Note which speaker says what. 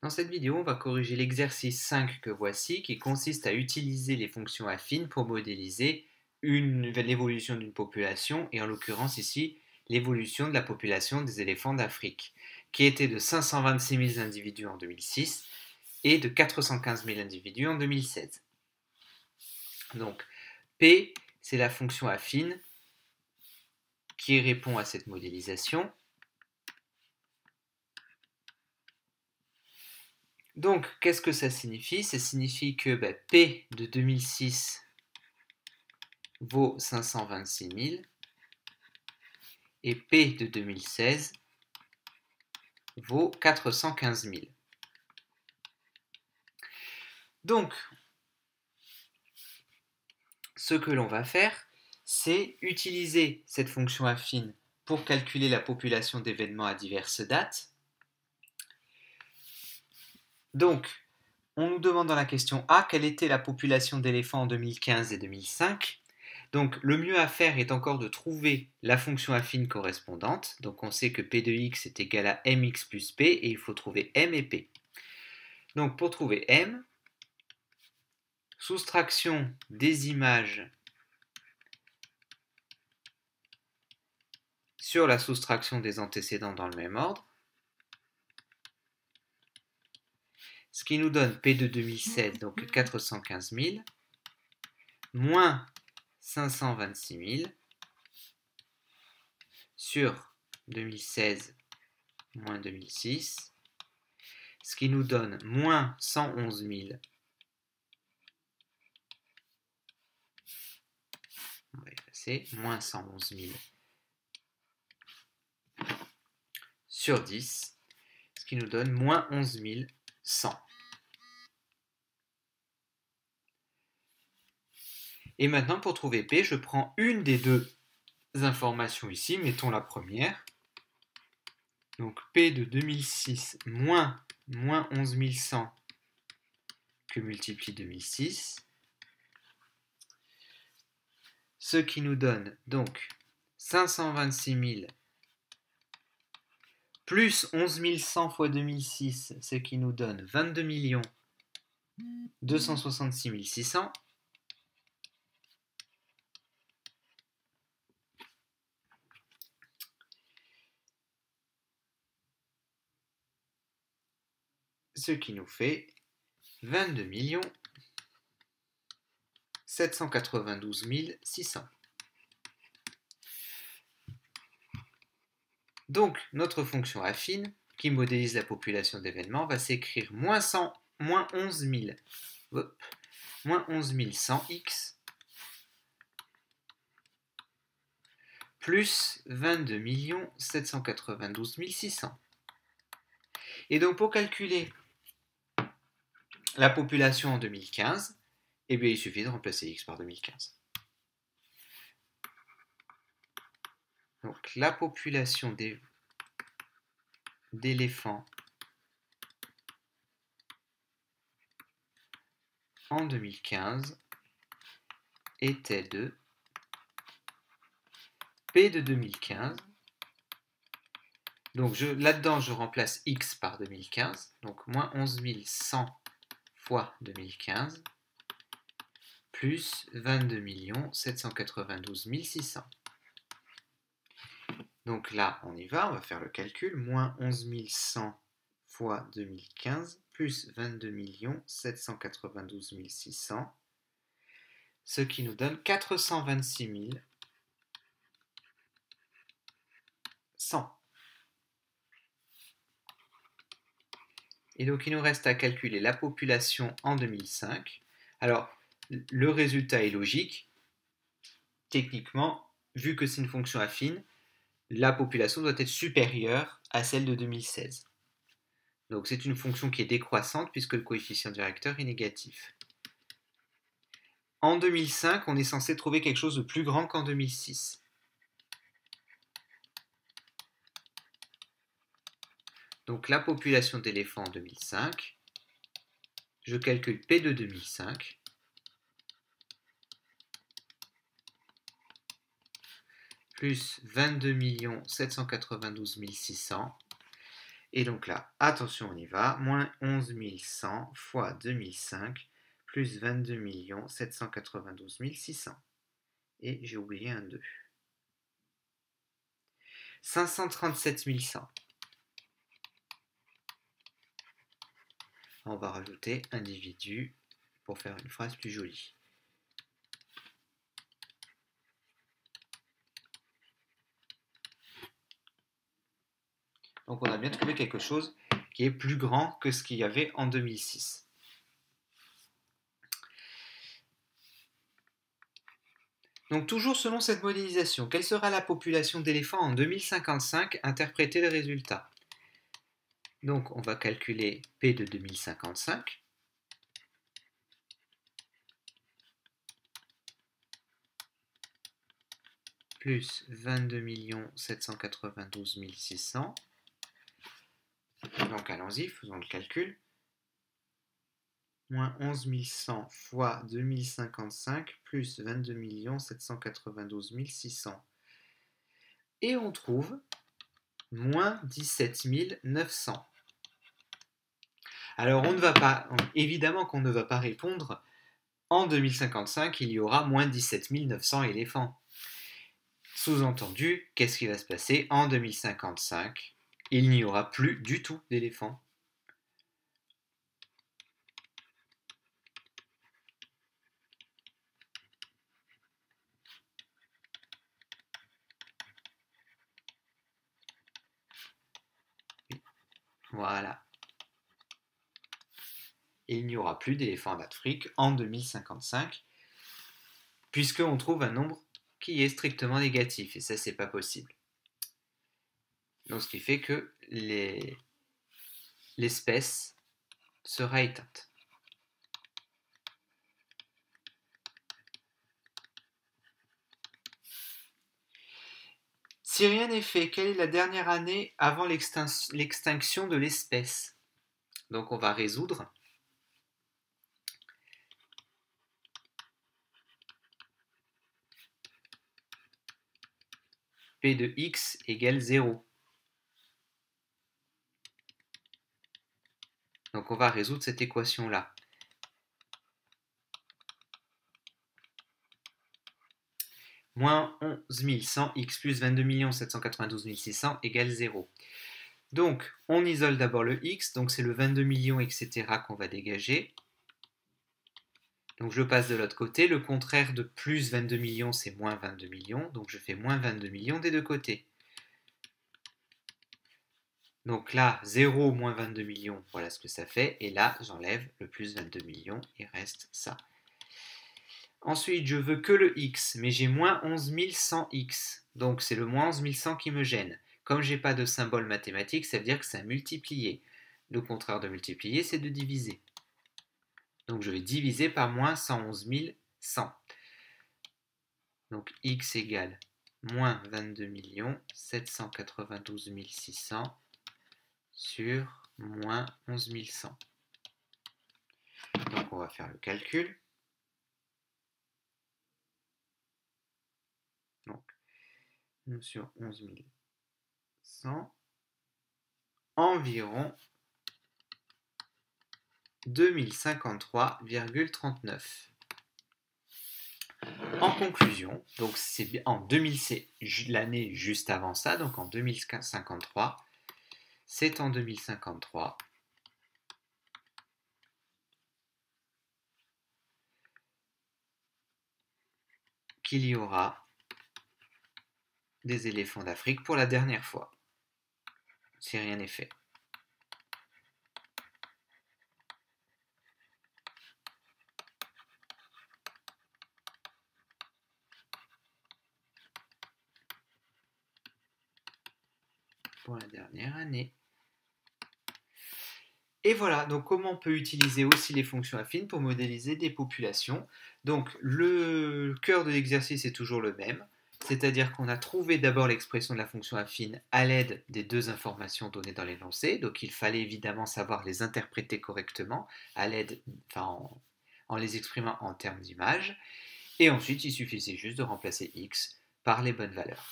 Speaker 1: Dans cette vidéo, on va corriger l'exercice 5 que voici, qui consiste à utiliser les fonctions affines pour modéliser l'évolution d'une population, et en l'occurrence ici, l'évolution de la population des éléphants d'Afrique, qui était de 526 000 individus en 2006 et de 415 000 individus en 2016. Donc, P, c'est la fonction affine qui répond à cette modélisation. Donc, qu'est-ce que ça signifie? Ça signifie que P de 2006 vaut 526 000 et P de 2016 vaut 415 000. Donc, ce que l'on va faire, c'est utiliser cette fonction affine pour calculer la population d'événements à diverses dates. Donc, on nous demande dans la question A quelle était la population d'éléphants en 2015 et 2005. Donc, le mieux à faire est encore de trouver la fonction affine correspondante. Donc, on sait que P de x est égal à mx plus P et il faut trouver m et P. Donc, pour trouver m, soustraction des images sur la soustraction des antécédents dans le même ordre, ce qui nous donne P de 2016, donc 415 000, moins 526 000, sur 2016 moins 2006, ce qui nous donne moins 111 000. On va effacer, moins 111 000 sur 10, ce qui nous donne moins 11 100. Et maintenant, pour trouver P, je prends une des deux informations ici, mettons la première. Donc P de 2006 moins 11 100 que multiplie 2006. Ce qui nous donne donc 526 000 plus 11 100 fois 2006, ce qui nous donne 22 266 600. Ce qui nous fait 22 792 600. Donc, notre fonction affine, qui modélise la population d'événements, va s'écrire moins 11 100x plus 22 792 600. Et donc, pour calculer la population en 2015, eh bien, il suffit de remplacer x par 2015. Donc, la population d'éléphants en 2015 était de P de 2015. Donc, là-dedans, je remplace x par 2015. Donc, moins 11 100 fois 2015 plus 22 792 600. Donc là, on y va, on va faire le calcul. Moins 11 100 fois 2015 plus 22 792 600, ce qui nous donne 426 100. Et donc, il nous reste à calculer la population en 2005. Alors, le résultat est logique. Techniquement, vu que c'est une fonction affine, la population doit être supérieure à celle de 2016. Donc, c'est une fonction qui est décroissante puisque le coefficient directeur est négatif. En 2005, on est censé trouver quelque chose de plus grand qu'en 2006. Donc, la population d'éléphants en 2005, je calcule P de 2005, plus 22 792 600, Et donc là, attention, on y va. Moins 11 100 fois 2005 plus 22 792 600. Et j'ai oublié un 2. 537 100. On va rajouter individu pour faire une phrase plus jolie. Donc on a bien trouvé quelque chose qui est plus grand que ce qu'il y avait en 2006. Donc toujours selon cette modélisation, quelle sera la population d'éléphants en 2055? Interpréter le résultat. Donc on va calculer P de 2055. Plus 22 792 600. Donc allons-y, faisons le calcul. Moins 11 100 fois 2055 plus 22 792 600. Et on trouve moins 17 900. Alors on ne va pas, évidemment qu'on ne va pas répondre en 2055 il y aura moins 17 900 éléphants. Sous-entendu, qu'est-ce qui va se passer en 2055? Il n'y aura plus du tout d'éléphants. Voilà. Il n'y aura plus d'éléphants d'Afrique en 2055, puisqu'on trouve un nombre qui est strictement négatif, et ça, c'est pas possible. Donc, ce qui fait que l'espèce sera éteinte. Si rien n'est fait, quelle est la dernière année avant l'extinction de l'espèce? Donc, on va résoudre. P de x égale 0. Donc on va résoudre cette équation-là. Moins 11 100 x plus 22 792 600 égale 0. Donc on isole d'abord le x, donc c'est le 22 millions, etc. qu'on va dégager. Donc je passe de l'autre côté, le contraire de plus 22 millions, c'est moins 22 millions, donc je fais moins 22 millions des deux côtés. Donc là, 0 moins 22 millions, voilà ce que ça fait, et là, j'enlève le plus 22 millions, il reste ça. Ensuite, je veux que le x, mais j'ai moins 11 100x, donc c'est le moins 11 100 qui me gêne. Comme je n'ai pas de symbole mathématique, ça veut dire que c'est à multiplier. Le contraire de multiplier, c'est de diviser. Donc je vais diviser par moins 111 100. Donc x égale moins 22 792 600 sur moins 11 100. Donc on va faire le calcul. Donc, sur 11 100, environ 2053,39. En conclusion, donc c'est en 2000, c'est l'année juste avant ça, donc en 2053, c'est en 2053 qu'il y aura des éléphants d'Afrique pour la dernière fois, si rien n'est fait. Pour la dernière année. Et voilà, donc comment on peut utiliser aussi les fonctions affines pour modéliser des populations. Donc le cœur de l'exercice est toujours le même, c'est-à-dire qu'on a trouvé d'abord l'expression de la fonction affine à l'aide des deux informations données dans l'énoncé, donc il fallait évidemment savoir les interpréter correctement à l'aide, en les exprimant en termes d'images, et ensuite il suffisait juste de remplacer x par les bonnes valeurs.